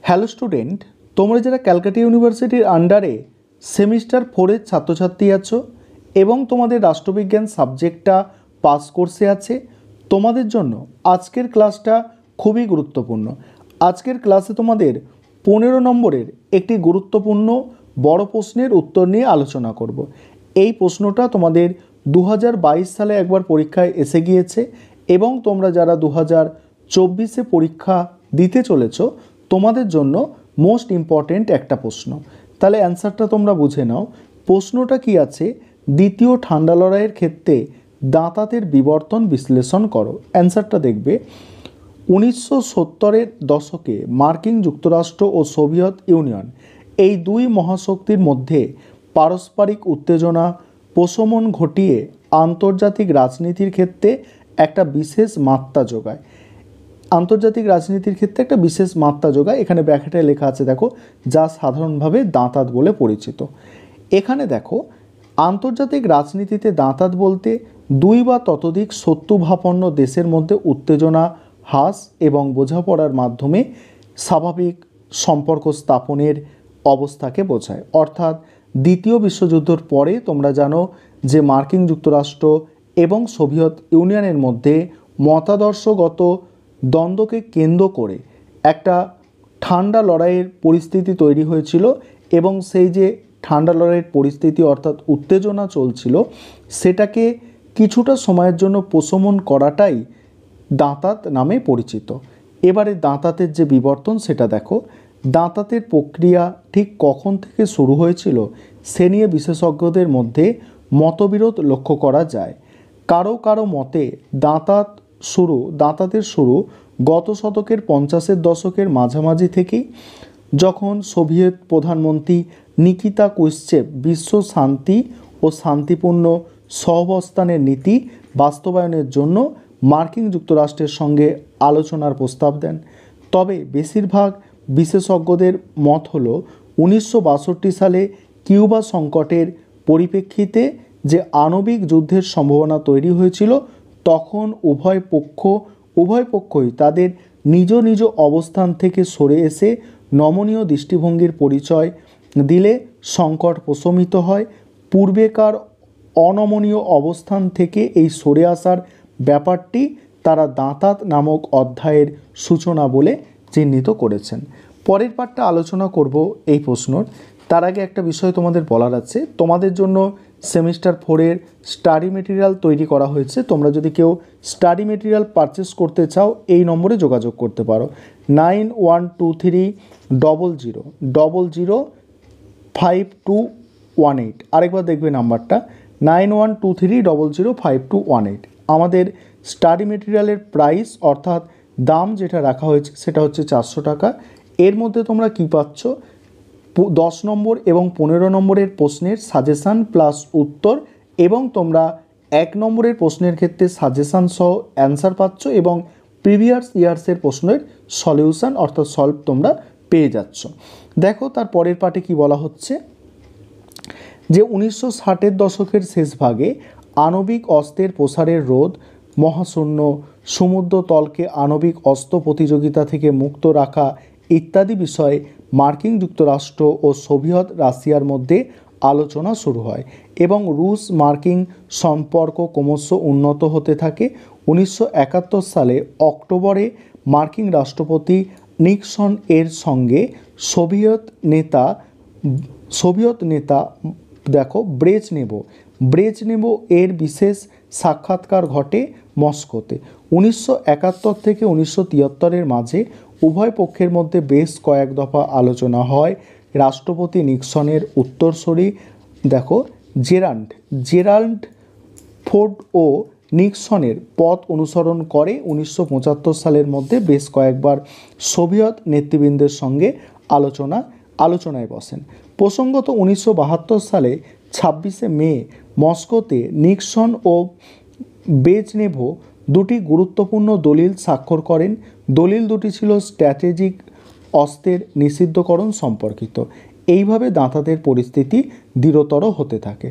Hello student, তোমরা যারা ক্যালকাটা ইউনিভার্সিটির আন্ডারে সেমিস্টার 4-এর ছাত্রছাত্রী আছো এবং তোমাদের রাষ্ট্রবিজ্ঞান সাবজেক্টটা পাস কোর্সে আছে, তোমাদের জন্য আজকের ক্লাসটা খুবই গুরুত্বপূর্ণ। আজকের ক্লাসে তোমাদের 15 নম্বরের একটি গুরুত্বপূর্ণ বড় প্রশ্নের উত্তর নিয়ে আলোচনা করব। এই প্রশ্নটা তোমাদের 2022 সালে একবার পরীক্ষায় এসে গিয়েছে এবং তোমরা যারা 2024-এ পরীক্ষা দিতে চলেছো তোমাদের জন্য মোস্ট ইম্পর্টেন্ট একটা প্রশ্ন। তাহলে অ্যান্সারটা তোমরা বুঝে নাও। প্রশ্নটা কি আছে, দ্বিতীয় ঠান্ডা লড়াইয়ের ক্ষেত্রে দাঁতাতের বিবর্তন বিশ্লেষণ করো। অ্যান্সারটা দেখবে 1970-এর দশকে মার্কিন যুক্তরাষ্ট্র ও সোভিয়েত ইউনিয়ন এই দুই মহাশক্তির মধ্যে পারস্পরিক উত্তেজনা প্রশমন ঘটিয়ে আন্তর্জাতিক রাজনীতির ক্ষেত্রে একটা বিশেষ মাত্রা যোগায়। আন্তর্জাতিক রাজনীতির ক্ষেত্রে একটা বিশেষ মাত্রা যোগায়। এখানে ব্র্যাকেটে লেখা আছে দেখো, যা সাধারণভাবে দাঁতাত বলে পরিচিত। এখানে দেখো, আন্তর্জাতিক রাজনীতিতে দাঁতাত বলতে দুই বা ততোধিক শত্রুভাপন্ন দেশের মধ্যে উত্তেজনা হ্রাস এবং বোঝাপড়ার মাধ্যমে স্বাভাবিক সম্পর্ক স্থাপনের অবস্থাকে বোঝায়। অর্থাৎ দ্বিতীয় বিশ্বযুদ্ধের পরে তোমরা জানো যে মার্কিন যুক্তরাষ্ট্র এবং সোভিয়েত ইউনিয়নের মধ্যে মতাদর্শগত দ্বন্দ্বকে কেন্দ্র করে একটা ঠান্ডা লড়াইয়ের পরিস্থিতি তৈরি হয়েছিল এবং সেই যে ঠান্ডা লড়াইয়ের পরিস্থিতি অর্থাৎ উত্তেজনা চলছিল, সেটাকে কিছুটা সময়ের জন্য প্রশমন করাটাই দাঁতাত নামে পরিচিত। এবারে দাঁতাতের যে বিবর্তন সেটা দেখো। দাঁতাতের প্রক্রিয়া ঠিক কখন থেকে শুরু হয়েছিল সে নিয়ে বিশেষজ্ঞদের মধ্যে মতবিরোধ লক্ষ্য করা যায়। কারো কারো মতে দাঁতাতের শুরু গত শতকের 50-এর দশকের মাঝামাঝি থেকেই, যখন সোভিয়েত প্রধানমন্ত্রী নিকিতা ক্রুশ্চেভ বিশ্ব শান্তি ও শান্তিপূর্ণ সহাবস্থানের নীতি বাস্তবায়নের জন্য মার্কিন যুক্তরাষ্ট্রের সঙ্গে আলোচনার প্রস্তাব দেন। তবে বেশিরভাগ বিশেষজ্ঞদের মত হলো 1962 সালে কিউবা সংকটের পরিপ্রেক্ষিতে যে আণবিক যুদ্ধের সম্ভাবনা তৈরি হয়েছিল, তখন উভয় পক্ষই তাদের নিজ নিজ অবস্থান থেকে সরে এসে নমনীয় দৃষ্টিভঙ্গির পরিচয় দিলে সংকট প্রশমিত হয়। পূর্বেকার অনমনীয় অবস্থান থেকে এই সরে আসার ব্যাপারটি তারা দাঁতাত নামক অধ্যায়ের সূচনা বলে চিহ্নিত করেছেন। পরের পার্টটা আলোচনা করব এই প্রশ্নর। তার আগে একটা বিষয় তোমাদের বলার আছে, তোমাদের জন্য সেমিস্টার 4-এর স্টাডি মেটেরিয়াল তৈরি করা হয়েছে। তোমরা যদি কেউ স্টাডি মেটেরিয়াল পারচেস করতে চাও এই নম্বরে যোগাযোগ করতে পারো, 912300005218। আরেকবার দেখবে নাম্বারটা 912300005218। আমাদের স্টাডি মেটেরিয়ালের প্রাইস অর্থাৎ দাম যেটা রাখা হয়েছে সেটা হচ্ছে 400 টাকা। এর মধ্যে তোমরা কী পাচ্ছ, 10 নম্বর এবং 15 নম্বরের প্রশ্নের সাজেশান প্লাস উত্তর, এবং তোমরা 1 নম্বরের প্রশ্নের ক্ষেত্রে সাজেশান সহ অ্যান্সার পাচ্ছ এবং প্রিভিয়াস ইয়ার্সের প্রশ্নের সলিউশন অর্থাৎ সলভ তোমরা পেয়ে যাচ্ছ। দেখো তার পরের পার্টে কি বলা হচ্ছে, যে 1960-এর দশকের শেষ ভাগে আণবিক অস্ত্রের প্রসারের রোধ, মহাশূন্য সমুদ্র তলকে আণবিক অস্ত্র প্রতিযোগিতা থেকে মুক্ত রাখা ইত্যাদি বিষয়ে মার্কিন যুক্তরাষ্ট্র ও সোভিয়েত রাশিয়ার মধ্যে আলোচনা শুরু হয় এবং রুশ মার্কিন সম্পর্ক ক্রমশ উন্নত হতে থাকে। 1971 সালে অক্টোবরে মার্কিন রাষ্ট্রপতি নিক্সন এর সঙ্গে সোভিয়েত নেতা দেখো ব্রেজনেভ এর বিশেষ সাক্ষাৎকার ঘটে মস্কোতে। 1971 থেকে 1973-এর মাঝে উভয় পক্ষের মধ্যে বেশ কয়েক দফা আলোচনা হয়। রাষ্ট্রপতি নিক্সনের উত্তরসূরি দেখো জেরাল্ড ফোর্ড ও নিক্সনের পথ অনুসরণ করে 1975 সালের মধ্যে বেশ কয়েকবার সোভিয়েত নেতৃবৃন্দের সঙ্গে আলোচনায় বসেন। প্রসঙ্গত 1972 সালে 26শে মে মস্কোতে নিক্সন ও ব্রেজনেভ দুটি গুরুত্বপূর্ণ দলিল স্বাক্ষর করেন। দলিল দুটি ছিল স্ট্র্যাটেজিক অস্ত্রের নিষিদ্ধকরণ সম্পর্কিত। এইভাবে দাঁতাতের পরিস্থিতি দৃঢ়তর হতে থাকে।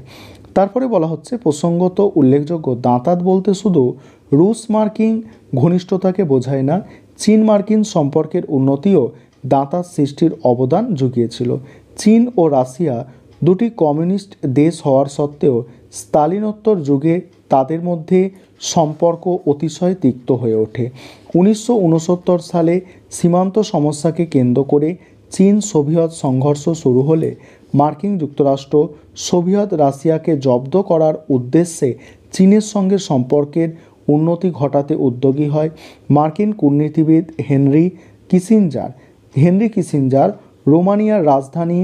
তারপরে বলা হচ্ছে, প্রসঙ্গত উল্লেখযোগ্য, দাঁতাত বলতে শুধু রুশ মার্কিন ঘনিষ্ঠতাকে বোঝায় না, চীন মার্কিন সম্পর্কের উন্নতিও দাঁতার সৃষ্টির অবদান জুগিয়েছিল। চীন ও রাশিয়া দুটি কমিউনিস্ট দেশ হওয়ার সত্ত্বেও স্তালিনোত্তর যুগে তাদের মধ্যে সম্পর্ক অতিশয় তিক্ত হয়ে ওঠে। 1969 সালে সীমান্ত সমস্যাকে কেন্দ্র করে চীন সোভিয়েত সংঘর্ষ শুরু হলে মার্কিন যুক্তরাষ্ট্র সোভিয়েত রাশিয়াকে জব্দ করার উদ্দেশ্যে চীনের সঙ্গে সম্পর্কের উন্নতি ঘটাতে উদ্যোগী হয়। মার্কিন কূটনীতিবিদ হেনরি কিসিঞ্জার রোমানিয়ার রাজধানী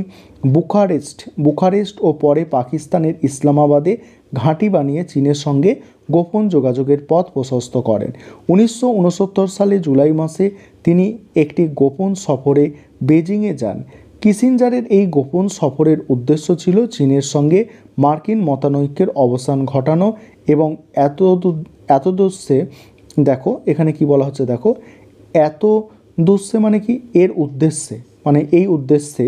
বুখারেস্ট ও পরে পাকিস্তানের ইসলামাবাদে ঘাঁটি বানিয়ে চীনের সঙ্গে গোপন যোগাযোগের পথ প্রশস্ত করেন। 1969 সালে জুলাই মাসে তিনি একটি গোপন সফরে বেজিংয়ে যান। কিসিঞ্জারের এই গোপন সফরের উদ্দেশ্য ছিল চীনের সঙ্গে মার্কিন মতানৈক্যের অবসান ঘটানো এবং এতদুদ্দেশ্যে দেখো এখানে কি বলা হচ্ছে, দেখো এতদুদ্দেশ্যে মানে কি, এর উদ্দেশ্যে মানে এই উদ্দেশ্যে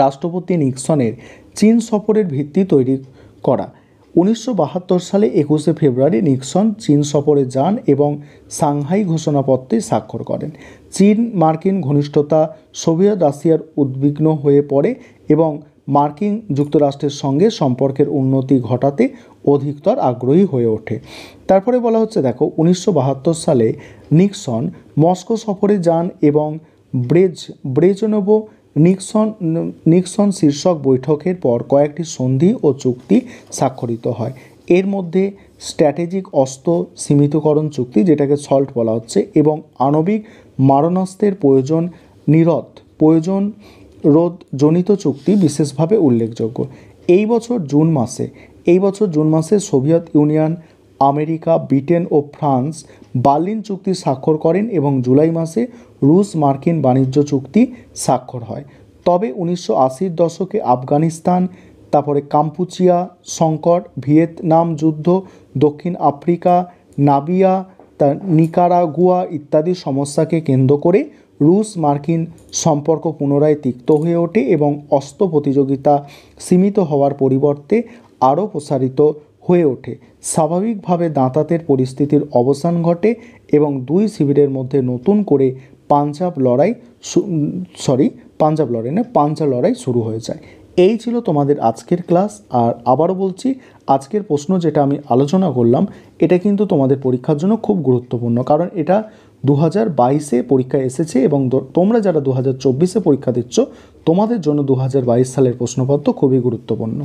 রাষ্ট্রপতি নিক্সনের চীন সফরের ভিত্তি তৈরি করা। 1972 সালে 21শে ফেব্রুয়ারি নিক্সন চীন সফরে যান এবং সাংহাই ঘোষণাপত্রে স্বাক্ষর করেন। চীন মার্কিন ঘনিষ্ঠতা সোভিয়েত রাশিয়ার উদ্বিগ্ন হয়ে পড়ে এবং মার্কিন যুক্তরাষ্ট্রের সঙ্গে সম্পর্কের উন্নতি ঘটাতে অধিকতর আগ্রহী হয়ে ওঠে। তারপরে বলা হচ্ছে, দেখো 1972 সালে নিক্সন মস্কো সফরে যান এবং ব্রেজনেভ নিক্সন শীর্ষক বৈঠকের পর কয়েকটি সন্ধি ও চুক্তি স্বাক্ষরিত হয়। এর মধ্যে স্ট্র্যাটেজিক অস্ত্র সীমিতকরণ চুক্তি, যেটাকে সল্ট বলা হচ্ছে, এবং আণবিক মারণাস্ত্রের প্রয়োজন রোধ জনিত চুক্তি বিশেষভাবে উল্লেখযোগ্য। এই বছর জুন মাসে সোভিয়েত ইউনিয়ন, আমেরিকা, ব্রিটেন ও ফ্রান্স বার্লিন চুক্তি স্বাক্ষর করেন এবং জুলাই মাসে রুশ মার্কিন বাণিজ্য চুক্তি স্বাক্ষর হয়। তবে 1980-র দশকে আফগানিস্তান, তারপরে কাম্পুচিয়া সংকট, ভিয়েতনাম যুদ্ধ, দক্ষিণ আফ্রিকা, নামিবিয়া, নিকারাগুয়া ইত্যাদি সমস্যাকে কেন্দ্র করে রুশ মার্কিন সম্পর্ক পুনরায় তিক্ত হয়ে ওঠে এবং অস্ত্র প্রতিযোগিতা সীমিত হওয়ার পরিবর্তে আরও প্রসারিত হয়ে ওঠে। স্বাভাবিকভাবে দাঁতাতের পরিস্থিতির অবসান ঘটে এবং দুই শিবিরের মধ্যে নতুন করে পাঞ্জা লড়াই শুরু হয়ে যায়। এই ছিল তোমাদের আজকের ক্লাস। আর আবারও বলছি, আজকের প্রশ্ন যেটা আমি আলোচনা করলাম এটা কিন্তু তোমাদের পরীক্ষার জন্য খুব গুরুত্বপূর্ণ, কারণ এটা 2022-এ পরীক্ষায় এসেছে এবং তোমরা যারা 2024-এ পরীক্ষা দিচ্ছ তোমাদের জন্য 2022 সালের প্রশ্নপত্র খুবই গুরুত্বপূর্ণ।